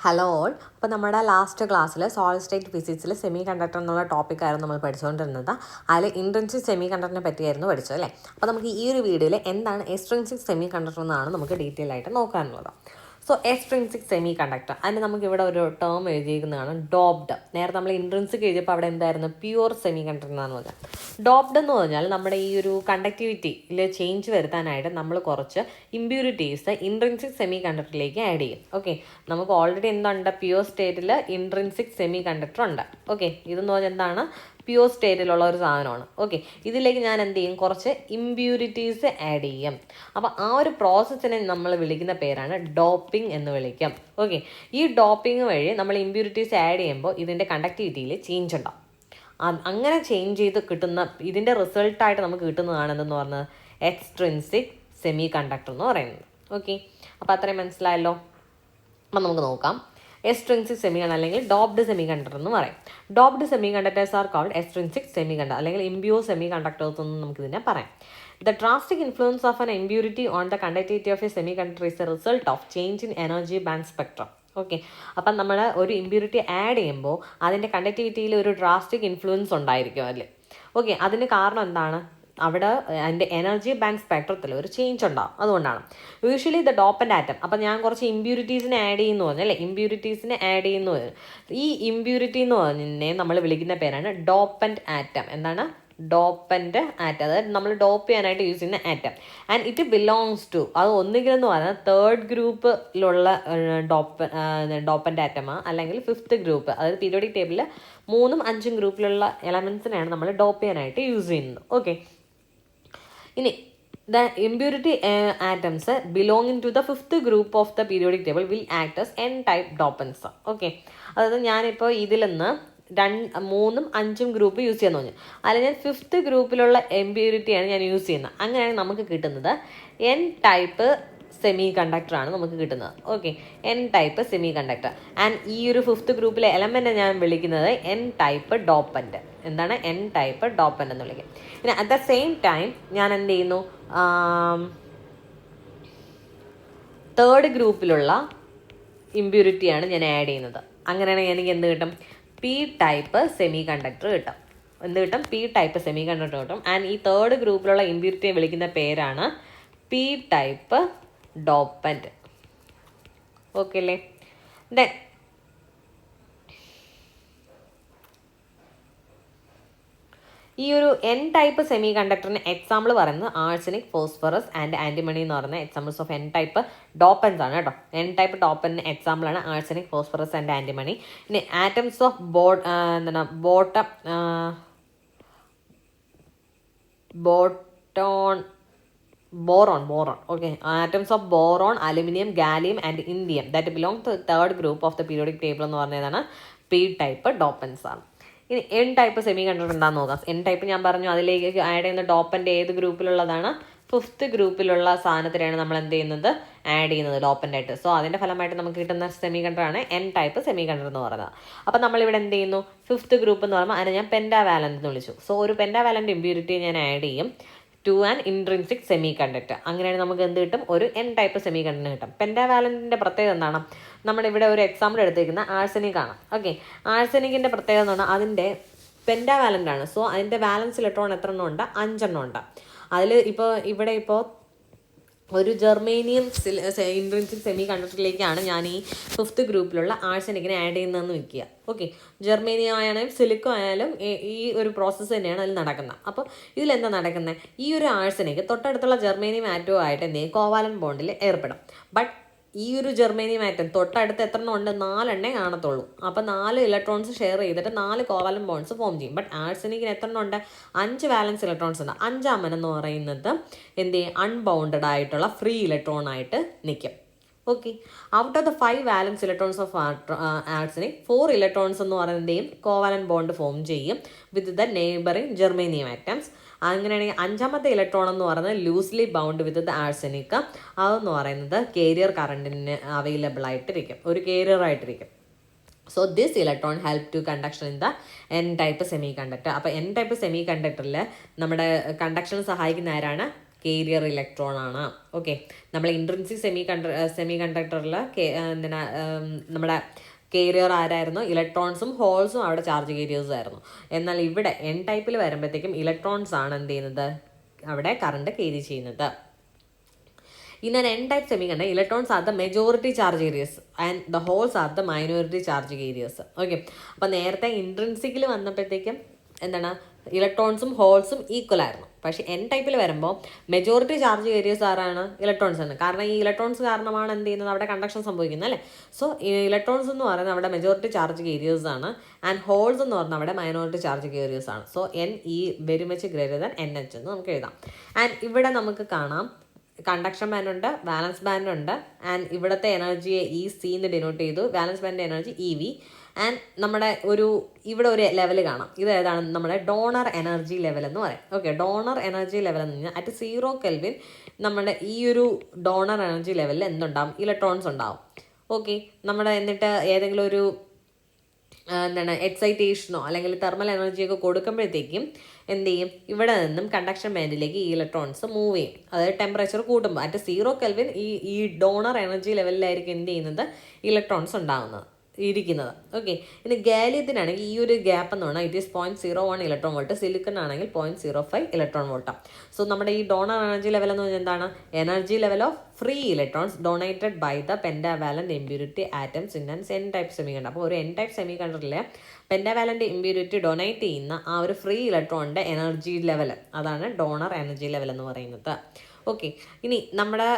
Hello all. അപ്പോൾ നമ്മുടെ last ക്ലാസ്സിൽ സോളിഡ് സ്റ്റേറ്റ് ഫിസിക്സിൽ സെമി കണ്ടക്ടർ എന്നുള്ള ടോപ്പിക്കായിരുന്നു നമ്മൾ പഠിച്ചുകൊണ്ടിരുന്നത്. അതിൽ ഇൻട്രിൻസിക് സെമി കണ്ടക്ടറിനെ പറ്റിയായിരുന്നു പഠിച്ചത് അല്ലേ. അപ്പോൾ നമുക്ക് ഈ ഒരു വീഡിയോയിൽ എന്താണ് എക്സ്ട്രിൻസിക് സെമി കണ്ടക്ടർ എന്നാണ് നമുക്ക് ഡീറ്റെയിൽ ആയിട്ട് നോക്കാനുള്ളത്. സോ എക്സ്ട്രിൻസിക് സെമി കണ്ടക്ടർ, അതിന് നമുക്കിവിടെ ഒരു ടേം എഴുതിയിരിക്കുന്നതാണ് ഡോപ്ഡ്. നേരത്തെ നമ്മൾ ഇൻട്രിൻസിക് എഴുതിയപ്പോൾ അവിടെ എന്തായിരുന്നു, പ്യുവർ സെമി കണ്ടക്ടർ എന്നാണ് പറഞ്ഞാൽ. ഡോപ്ഡ് എന്ന് പറഞ്ഞാൽ നമ്മുടെ ഈ ഒരു കണ്ടക്ടിവിറ്റിയിൽ ചേഞ്ച് വരുത്താനായിട്ട് നമ്മൾ കുറച്ച് ഇമ്പ്യൂരിറ്റീസ് ഇൻട്രിൻസിക് സെമി കണ്ടക്ടറിലേക്ക് ആഡ് ചെയ്യും. ഓക്കെ, നമുക്ക് ഓൾറെഡി എന്തുണ്ട്, പ്യുവർ സ്റ്റേറ്റിൽ ഇൻട്രിൻസിക് സെമി കണ്ടക്ടർ ഉണ്ട്. ഓക്കെ, ഇതെന്ന് പറഞ്ഞാൽ എന്താണ്, പ്യുവർ സ്റ്റേറ്റിലുള്ള ഒരു സാധനമാണ്. ഓക്കെ, ഇതിലേക്ക് ഞാൻ എന്ത് ചെയ്യും, കുറച്ച് ഇമ്പ്യൂരിറ്റീസ് ആഡ് ചെയ്യും. അപ്പോൾ ആ ഒരു പ്രോസസ്സിനെ നമ്മൾ വിളിക്കുന്ന പേരാണ് ഡോപ്പിംഗ് എന്ന് വിളിക്കും. ഓക്കെ, ഈ ഡോപ്പിംഗ് വഴി നമ്മൾ ഇമ്പ്യൂരിറ്റീസ് ആഡ് ചെയ്യുമ്പോൾ ഇതിൻ്റെ കണ്ടക്ടിവിറ്റിയിൽ ചേഞ്ച് ഉണ്ടാവും. അങ്ങനെ ചേഞ്ച് ചെയ്ത് കിട്ടുന്ന ഇതിൻ്റെ റിസൾട്ടായിട്ട് നമുക്ക് കിട്ടുന്നതാണ് എന്തെന്ന് പറഞ്ഞത് എക്സ്ട്രിൻസിക് സെമി കണ്ടക്ടർ എന്ന് പറയുന്നത്. ഓക്കെ, അപ്പോൾ അത്രയും മനസ്സിലായല്ലോ. അപ്പം നമുക്ക് നോക്കാം. എക്സ്ട്രിൻസിക് സെമി കണ്ടക്ടർ അല്ലെങ്കിൽ ഡോപ്ഡ് സെമി കണ്ടക്ടർ എന്ന് പറയും. Doped semiconductors are called extrinsic semiconductor അല്ലെങ്കിൽ ഇംപ്യൂർ സെമി കണ്ടക്ടേഴ്സ് എന്ന് നമുക്ക് ഇതിനെ പറയാം. The drastic influence of an impurity on the conductivity of a semiconductor is a result of change in energy band spectrum. Okay, അപ്പം നമ്മൾ ഒരു impurity add ചെയ്യുമ്പോൾ അതിൻ്റെ കണ്ടക്ടിവിറ്റിയിൽ ഒരു ഡ്രാസ്റ്റിക് ഇൻഫ്ലുവൻസ് ഉണ്ടായിരിക്കും അതിൽ. ഓക്കെ, അതിന് കാരണം എന്താണ്, അവിടെ അതിൻ്റെ എനർജി ബാൻഡ് സ്പെക്ട്രത്തിൽ ഒരു ചേഞ്ച് ഉണ്ടാവും, അതുകൊണ്ടാണ്. യൂഷ്വലി ദ ഡോപ്പൻ്റ് ആറ്റം, അപ്പം ഞാൻ കുറച്ച് ഇമ്പ്യൂരിറ്റീസിനെ ആഡ് ചെയ്യുന്നു പറഞ്ഞു അല്ലേ, ഇമ്പ്യൂരിറ്റീസിനെ ആഡ് ചെയ്യുന്നു. ഈ ഇമ്പ്യൂരിറ്റി എന്ന് പറഞ്ഞതിനെ നമ്മൾ വിളിക്കുന്ന പേരാണ് ഡോപ്പൻ്റ് ആറ്റം. എന്താണ്, ഡോപ്പൻ്റ് ആറ്റം, അതായത് നമ്മൾ ഡോപ്പ് ചെയ്യാനായിട്ട് യൂസ് ചെയ്യുന്ന atom. And it belongs to, അത് ഒന്നുകിലെന്ന് പറഞ്ഞാൽ തേർഡ് ഗ്രൂപ്പിലുള്ള ഡോപ്പൻ്റ് ആറ്റമാണ്, അല്ലെങ്കിൽ ഫിഫ്ത്ത് ഗ്രൂപ്പ്, അതായത് പീരിയോഡിക് ടേബിളിൽ 3ഉം 5ഉം ഗ്രൂപ്പിലുള്ള എലമെൻസിനെയാണ് നമ്മൾ ഡോപ്പ് ചെയ്യാനായിട്ട് യൂസ് ചെയ്യുന്നത്. ഓക്കെ, ഇനി the impurity atoms belonging to the fifth group of the periodic table will act as n-type dopants. Okay, അതായത് ഞാനിപ്പോൾ ഇതിൽ നിന്ന് 3ഉം 5ഉം ഗ്രൂപ്പ് യൂസ് ചെയ്യാൻ തോന്നി, അതിൽ ഞാൻ ഫിഫ്ത്ത് ഗ്രൂപ്പിലുള്ള ഇമ്പ്യൂരിറ്റിയാണ് ഞാൻ യൂസ് ചെയ്യുന്നത്. അങ്ങനെയാണെങ്കിൽ നമുക്ക് കിട്ടുന്നത് എൻ ടൈപ്പ് സെമി കണ്ടക്ടറാണ് നമുക്ക് കിട്ടുന്നത്. Okay, N type semi conductor. And ഈ ഒരു ഫിഫ്ത്ത് ഗ്രൂപ്പിലെ എലമെൻറ്റ് ഞാൻ വിളിക്കുന്നത് എൻ ടൈപ്പ് ഡോപ്പൻ്റ്. എന്താണ്, എൻ ടൈപ്പ് ഡോപ്പൻ്റ് എന്ന് വിളിക്കും. പിന്നെ അറ്റ് ദ സെയിം ടൈം ഞാൻ എന്ത് ചെയ്യുന്നു, തേർഡ് ഗ്രൂപ്പിലുള്ള ഇമ്പ്യൂരിറ്റിയാണ് ഞാൻ ആഡ് ചെയ്യുന്നത്. അങ്ങനെയാണെങ്കിൽ എനിക്ക് എന്ത് കിട്ടും, പി ടൈപ്പ് സെമി കണ്ടക്ടർ കിട്ടും. എന്ത് കിട്ടും, പി ടൈപ്പ് സെമി കണ്ടക്ടർ കിട്ടും. ആൻഡ് ഈ തേർഡ് ഗ്രൂപ്പിലുള്ള ഇമ്പ്യൂരിറ്റിയെ വിളിക്കുന്ന പേരാണ് പി ടൈപ്പ് ഡോപ്പൻ്റ്. ഓക്കെ അല്ലേ. ദെൻ ഈ ഒരു എൻ ടൈപ്പ് സെമി കണ്ടക്ടറിന് എക്സാമ്പിൾ പറയുന്നത് ആഴ്സനിക്, ഫോസ്ഫറസ് ആൻഡ് ആൻറ്റിമണി എന്ന് പറയുന്ന examples of N type dopants ആണ് കേട്ടോ. എൻ ടൈപ്പ് ഡോപ്പന് എക്സാമ്പിളാണ് ആഴ്സനിക്, ഫോസ്ഫറസ് ആൻഡ് ആൻറ്റിമണി. ഇനി atoms of boron. Okay, atoms of boron, aluminium, gallium and indium that belong to third group of the periodic table എന്ന് പറഞ്ഞതാണ് P type dopants ആണ്. ഇനി N type semi conductor എന്താണെന്ന് നോക്കാം. N type ഞാൻ പറഞ്ഞു, അതിലേക്ക് ആഡ് ചെയ്യുന്ന ഡോപ്പൻ്റെ ഏത് ഗ്രൂപ്പിലുള്ളതാണ്, ഫിഫ്ത്ത് ഗ്രൂപ്പിലുള്ള സാധനത്തിലാണ് നമ്മൾ എന്ത് ചെയ്യുന്നത്, ആഡ് ചെയ്യുന്നത് ഡോപ്പൻ്റ് ആയിട്ട്. സോ അതിൻ്റെ ഫലമായിട്ട് നമുക്ക് കിട്ടുന്ന സെമി കണ്ടക്ടറാണ് എൻ ടൈപ്പ് സെമി കണ്ടക്ടർ എന്ന് പറയുന്നത്. അപ്പോൾ നമ്മളിവിടെ എന്ത് ചെയ്യുന്നു, ഫിഫ്ത്ത് ഗ്രൂപ്പ് എന്ന് പറയുമ്പോൾ അതിനെ ഞാൻ പെൻറ്റാവാലൻ്റ് എന്ന് വിളിച്ചു. സോ ഒരു പെൻറ്റാവാലൻ്റ് ഇമ്പ്യൂരിറ്റി ഞാൻ ആഡ് ചെയ്യും to an intrinsic semiconductor. അങ്ങനെയാണ് നമുക്ക് എന്ത് കിട്ടും, ഒരു എൻ ടൈപ്പ് സെമി കണ്ടക്ടർ കിട്ടും. പെൻറ്റാവാലൻറ്റിൻ്റെ പ്രത്യേകത എന്താണ്, നമ്മളിവിടെ ഒരു എക്സാമ്പിൾ എടുത്തേക്കുന്ന ആഴ്സനിക് ആണ്. ഓക്കെ, ആഴ്സനിക്കിൻ്റെ പ്രത്യേകത എന്ന് പറഞ്ഞാൽ അതിൻ്റെ പെൻറ്റാവാലൻ്റ് ആണ്. സോ അതിൻ്റെ വാലൻസ് ഇലക്ട്രോൺ എത്ര എണ്ണം ഉണ്ട്, 5 എണ്ണം ഉണ്ട്. അതിൽ ഇവിടെ ഒരു ജർമേനിയം ഇൻട്രിൻസിക് സെമി കണ്ടക്ടറിലേക്കാണ് ഞാൻ ഈ ഫിഫ്ത്ത് ഗ്രൂപ്പിലുള്ള ആഴ്സനിക്കിനെ ആഡ് ചെയ്യുന്നതെന്ന് വെക്കുക. ഓക്കെ, ജർമേനിയം ആയാലും സിലിക്കോ ആയാലും ഈ ഒരു പ്രോസസ്സ് തന്നെയാണ് അതിൽ നടക്കുന്നത്. അപ്പോൾ ഇതിലെന്താ നടക്കുന്നത്, ഈ ഒരു ആഴ്സനിക്ക് തൊട്ടടുത്തുള്ള ജർമേനിയം ആറ്റവും ആയിട്ട് എന്ത് ചെയ്യും, കോവാലൻ ബോണ്ടിൽ ഏർപ്പെടും. ബട്ട് ഈ ഒരു ജർമേനിയം ആറ്റം തൊട്ടടുത്ത് എത്ര എണ്ണം ഉണ്ട്, 4 എണ്ണേ കാണത്തുള്ളൂ. അപ്പോൾ 4 ഇലക്ട്രോൺസ് ഷെയർ ചെയ്തിട്ട് 4 കോവാലൻ ബോണ്ട്സ് ഫോം ചെയ്യും. ബട്ട് ആഴ്സനിക്കിന് എത്ര എണ്ണം ഉണ്ട്, 5 വാലൻസ് ഇലക്ട്രോൺസ് ഉണ്ട്. 5ാമൻ എന്ന് പറയുന്നത് എന്ത് ചെയ്യും, അൺബൗണ്ടഡ് ആയിട്ടുള്ള ഫ്രീ ഇലക്ട്രോൺ ആയിട്ട് നിൽക്കും. Okay, out of the 5 valence electrons of arsenic 4 electrons എന്ന് പറയുന്നതിൻ്റെയും കോവാലൻ ബോണ്ട് ഫോം ചെയ്യും with the neighbouring germanium atoms. അങ്ങനെയാണെങ്കിൽ 5ാമത്തെ ഇലക്ട്രോൺ എന്ന് പറയുന്നത് loosely bound with the arsenic. അതെന്ന് പറയുന്നത് കേരിയർ കറണ്ടിന് അവൈലബിൾ ആയിട്ടിരിക്കും, ഒരു കേരിയർ ആയിട്ടിരിക്കും. So this electron help to conduction in the N type semiconductor. അപ്പോൾ എൻ ടൈപ്പ് സെമി കണ്ടക്ടറിൽ നമ്മുടെ കണ്ടക്ഷൻ സഹായിക്കുന്ന ആരാണ്, കേരിയർ ഇലക്ട്രോൺ ആണ്. ഓക്കെ, നമ്മൾ ഇൻട്രിൻസിക് സെമി കണ്ടക്ടറിൽ നമ്മുടെ കേരിയർ ആരായിരുന്നു? ഇലക്ട്രോൺസും ഹോൾസും അവിടെ ചാർജ് കേരിയേഴ്സും ആയിരുന്നു. എന്നാൽ ഇവിടെ എൻ ടൈപ്പിൽ വരുമ്പോഴത്തേക്കും ഇലക്ട്രോൺസ് ആണ് എന്ത് ചെയ്യുന്നത്? അവിടെ കറണ്ട് ക്യാരി ചെയ്യുന്നത്. In an n-type semiconductor, electrons are the majority charge carriers and the holes are the minority charge carriers. Okay. അപ്പോൾ നേരത്തെ ഇൻട്രിൻസിക്കിൽ വന്നപ്പോഴത്തേക്കും എന്താണ്? ഇലക്ട്രോൺസും ഹോൾസും ഈക്വൽ ആയിരുന്നു. പക്ഷേ എൻ ടൈപ്പിൽ വരുമ്പോൾ മെജോറിറ്റി ചാർജ് കേരിയേഴ്സ് ആരാണ്? ഇലക്ട്രോൺസ് ആണ്. കാരണം ഈ ഇലക്ട്രോൺസ് കാരണമാണ് എന്ത് ചെയ്യുന്നത്? അവിടെ കണ്ടക്ഷൻ സംഭവിക്കുന്നത് അല്ലേ. സോ ഇലക്ട്രോൺസ് എന്ന് പറയുന്നത് അവിടെ മെജോറിറ്റി ചാർജ് കേരിയേഴ്സ് ആണ് ആൻഡ് ഹോൾസ് എന്ന് പറഞ്ഞാൽ അവിടെ മൈനോറിറ്റി ചാർജ് കേരിയേഴ്സ് ആണ്. So N E very much greater than N H എന്ന് നമുക്ക് എഴുതാം. ആൻഡ് ഇവിടെ നമുക്ക് കാണാം കണ്ടക്ഷൻ ബാൻഡ് ഉണ്ട്, വാലൻസ് ബാൻഡ് ഉണ്ട്. ആൻഡ് ഇവിടുത്തെ എനർജിയെ ഇ സി എന്ന് ഡിനോട്ട് ചെയ്തു, വാലൻസ് ബാൻഡിൻ്റെ എനർജി ഇ വി. ആൻഡ് നമ്മുടെ ഇവിടെ ഒരു ലെവൽ കാണാം. ഇത് ഏതാണ്? നമ്മുടെ ഡോണർ എനർജി ലെവൽ എന്ന് പറയും. ഓക്കെ, ഡോണർ എനർജി ലെവൽ എന്ന് പറഞ്ഞാൽ അറ്റ് 0 കെൽവിൻ നമ്മുടെ ഈ ഒരു ഡോണർ എനർജി ലെവലിൽ എന്തുണ്ടാവും? ഇലക്ട്രോൺസ് ഉണ്ടാവും. ഓക്കെ, നമ്മുടെ എന്നിട്ട് ഏതെങ്കിലും ഒരു എക്സൈറ്റേഷനോ അല്ലെങ്കിൽ തെർമൽ എനർജിയൊക്കെ കൊടുക്കുമ്പോഴത്തേക്കും എന്ത് ചെയ്യും? ഇവിടെ നിന്നും കണ്ടക്ഷൻ ബാൻഡിലേക്ക് ഈ ഇലക്ട്രോൺസ് മൂവ് ചെയ്യും. അതായത് ടെമ്പറേച്ചർ കൂട്ടുമ്പോൾ അറ്റ് 0 കെൽവിൻ ഈ ഡോണർ എനർജി ലെവലിലായിരിക്കും എന്ത് ചെയ്യുന്നത്? ഇലക്ട്രോൺസ് ഇരിക്കുന്നത്. ഓക്കെ, ഇനി ഗാലിയത്തിനാണെങ്കിൽ ഈ ഒരു ഗ്യാപ്പ് എന്ന് പറഞ്ഞാൽ it is 0.01 electron volt, silicon ആണെങ്കിൽ 0.05 ഇലക്ട്രോൺ വോൾട്ടാണ്. സോ നമ്മുടെ ഈ ഡോണർ എനർജി ലെവൽ എന്ന് പറഞ്ഞാൽ എന്താണ്? Energy level of free electrons donated by the pentavalent impurity atoms in an N type semiconductor. അപ്പോൾ ഒരു എൻ ടൈപ്പ് സെമി കണ്ടക്ടറിലെ പെൻഡാവാലന്റ് ഇമ്പ്യൂരിറ്റി ഡൊണേറ്റ് ചെയ്യുന്ന ആ ഒരു ഫ്രീ ഇലക്ട്രോണിൻ്റെ എനർജി ലെവൽ, അതാണ് ഡോണർ എനർജി ലെവൽ എന്ന് പറയുന്നത്. ഓക്കെ, ഇനി നമ്മുടെ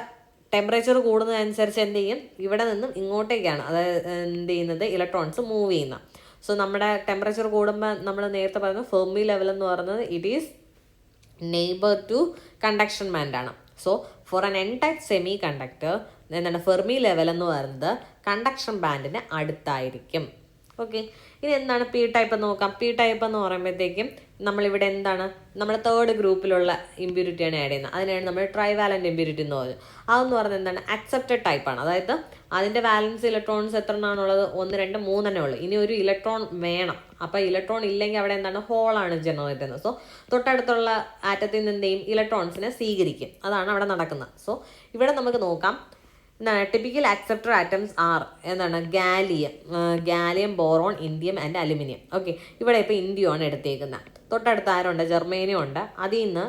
ടെമ്പറേച്ചർ കൂടുന്നതനുസരിച്ച് എന്ത് ചെയ്യും? ഇവിടെ നിന്നും ഇങ്ങോട്ടേക്കാണ് അതായത് എന്ത് ചെയ്യുന്നത്? ഇലക്ട്രോൺസ് മൂവ് ചെയ്യുന്ന. സോ നമ്മുടെ ടെമ്പറേച്ചർ കൂടുമ്പോൾ നമ്മൾ നേരത്തെ പറഞ്ഞ ഫെർമി ലെവൽ എന്ന് പറയുന്നത് it is neighbour to conduction ബാൻഡാണ്. So for N N type semiconductor Fermi level എന്ന് പറയുന്നത് കണ്ടക്ഷൻ ബാൻഡിന് അടുത്തായിരിക്കും. ഓക്കെ, ഇനി എന്താണ് പി ടൈപ്പ് എന്ന് നോക്കാം. പി ടൈപ്പ് എന്ന് പറയുമ്പോഴത്തേക്കും നമ്മളിവിടെ എന്താണ്? നമ്മുടെ തേർഡ് ഗ്രൂപ്പിലുള്ള ഇമ്പ്യൂരിറ്റിയാണ് ആഡ് ചെയ്യുന്നത്. അതിനാണ് നമ്മൾ ട്രൈവാലൻ്റ് ഇമ്പ്യൂരിറ്റി എന്ന് പറയുന്നത്. അതെന്ന് പറയുന്നത് എന്താണ്? അക്സെപ്റ്റഡ് ടൈപ്പാണ്. അതായത് അതിൻ്റെ വാലൻസ് ഇലക്ട്രോൺസ് എത്ര എണ്ണമാണുള്ളത്? 1, 2, 3 തന്നെ ഉള്ളൂ. ഇനി ഒരു ഇലക്ട്രോൺ വേണം. അപ്പോൾ ഇലക്ട്രോൺ ഇല്ലെങ്കിൽ അവിടെ എന്താണ്? ഹോളാണ് ജനറേറ്റ് ചെയ്യുന്നത്. സോ തൊട്ടടുത്തുള്ള ആറ്റത്തിൽ നിന്ന് എന്ത് ചെയ്യും? ഇലക്ട്രോൺസിനെ സ്വീകരിക്കും. അതാണ് അവിടെ നടക്കുന്നത്. സോ ഇവിടെ നമുക്ക് നോക്കാം. Typical acceptor atoms are gallium, boron, indium and aluminium. Okay, ഇവിടെ ഇപ്പോൾ ഇൻഡിയമാണ് എടുത്തേക്കുന്നത്. തൊട്ടടുത്ത് ആരുണ്ട്? ജർമ്മേനിയം ഉണ്ട്. അതിൽ നിന്ന്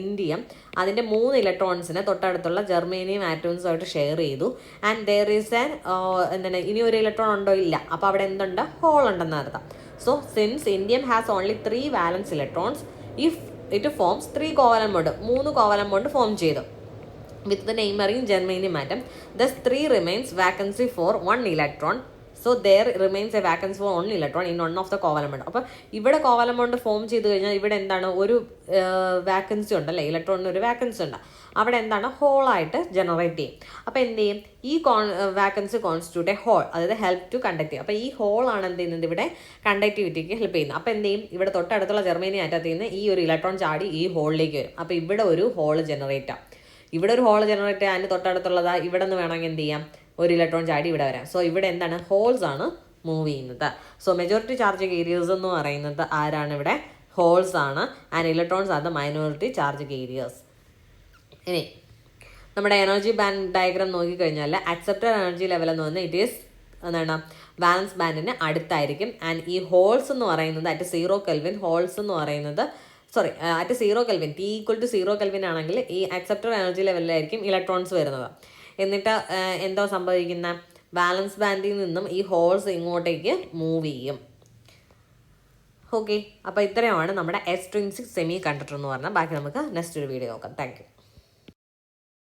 ഇൻഡിയം അതിൻ്റെ 3 ഇലക്ട്രോൺസിനെ തൊട്ടടുത്തുള്ള ജർമ്മേനിയം ആറ്റംസുമായിട്ട് ഷെയർ ചെയ്തു. ആൻഡ് ദർ ഈസ് ഇനി ഒരു ഇലക്ട്രോൺ ഉണ്ടോ? ഇല്ല. അപ്പോൾ അവിടെ എന്തുണ്ട്? ഹോൾ ഉണ്ടെന്ന് അർത്ഥം. So since indium has only 3 വാലൻസ് electrons, if it forms 3 covalent bond, 3 covalent bond form ചെയ്തു with the neighboring germanium atom. Thus 3 remains vacancy for 1 electron. So there remains a vacancy for 1 electron in one of the covalent bond. അപ്പോൾ ഇവിടെ covalent bond form ചെയ്ത് കഴിഞ്ഞാൽ ഇവിടെ എന്താണ്? ഒരു vacancy ഉണ്ടല്ലേ, ഇലക്ട്രോണിന് ഒരു വാക്കൻസി ഉണ്ട്. അവിടെ എന്താണ്? ഹോളായിട്ട് ജനറേറ്റ് ചെയ്യും. അപ്പോൾ എന്ത് ചെയ്യും? ഈ വാക്കൻസി കോൺസ്റ്റിറ്റ്യൂട്ട് എ ഹോൾ, അതായത് ഹെൽപ്പ് ടു കണ്ടക്ട്. അപ്പോൾ ഈ ഹോളാണ് എന്ത് ചെയ്യുന്നത്? ഇവിടെ കണ്ടക്ടിവിറ്റിക്ക് ഹെൽപ്പ് ചെയ്യുന്നത്. അപ്പോൾ എന്ത് ചെയ്യും? ഇവിടെ തൊട്ടടുത്തുള്ള ജർമ്മേനിയം ആറ്റത്തിൽ നിന്ന് ഈ ഒരു ഇലക്ട്രോൺ ചാടി ഈ ഹോളിലേക്ക് വരും. അപ്പോൾ ഇവിടെ ഒരു ഹോൾ ജനറേറ്റ് ആവും. ഇവിടെ ഒരു ഹോൾ ജനറേറ്റ് ചെയ്യാൻ തൊട്ടടുത്തുള്ളതാ ഇവിടെ നിന്ന് വേണമെങ്കിൽ എന്ത് ചെയ്യാം? ഒരു ഇലക്ട്രോൺ ചാടി ഇവിടെ വരാം. സോ ഇവിടെ എന്താണ്? ഹോൾസ് ആണ് മൂവ് ചെയ്യുന്നത്. സോ മെജോറിറ്റി ചാർജ് കേരിയേഴ്സ് എന്ന് പറയുന്നത് ആരാണ്? ഇവിടെ ഹോൾസ് ആണ്. And electrons are the minority charge carriers. ഇനി നമ്മുടെ എനർജി ബാൻഡ് ഡയഗ്രാം നോക്കിക്കഴിഞ്ഞാൽ അക്സെപ്റ്റഡ് എനർജി ലെവൽ എന്ന് പറഞ്ഞാൽ ഇറ്റ് ഈസ് വാലൻസ് ബാൻഡിന് അടുത്തായിരിക്കും. ആൻഡ് ഈ ഹോൾസ് എന്ന് പറയുന്നത് അറ്റ് 0 കെൽവിൻ ഹോൾസ് എന്ന് പറയുന്നത് അറ്റ് 0 കെൽവിൻ T = 0 കെൽവിൻ ആണെങ്കിൽ ഈ അക്സെപ്റ്റഡ് എനർജി ലെവലിലായിരിക്കും ഇലക്ട്രോൺസ് വരുന്നത്. എന്നിട്ട് എന്തോ സംഭവിക്കുന്ന? വാലൻസ് ബാൻഡിൽ നിന്നും ഈ ഹോൾസ് ഇങ്ങോട്ടേക്ക് മൂവ് ചെയ്യും. ഓക്കെ, അപ്പോൾ ഇത്രയുമാണ് നമ്മുടെ എക്സ്ട്രിൻസിക് സെമി കണ്ടക്ടർ എന്ന് പറഞ്ഞാൽ. ബാക്കി നമുക്ക് നെക്സ്റ്റ് ഒരു വീഡിയോ നോക്കാം. Thank you.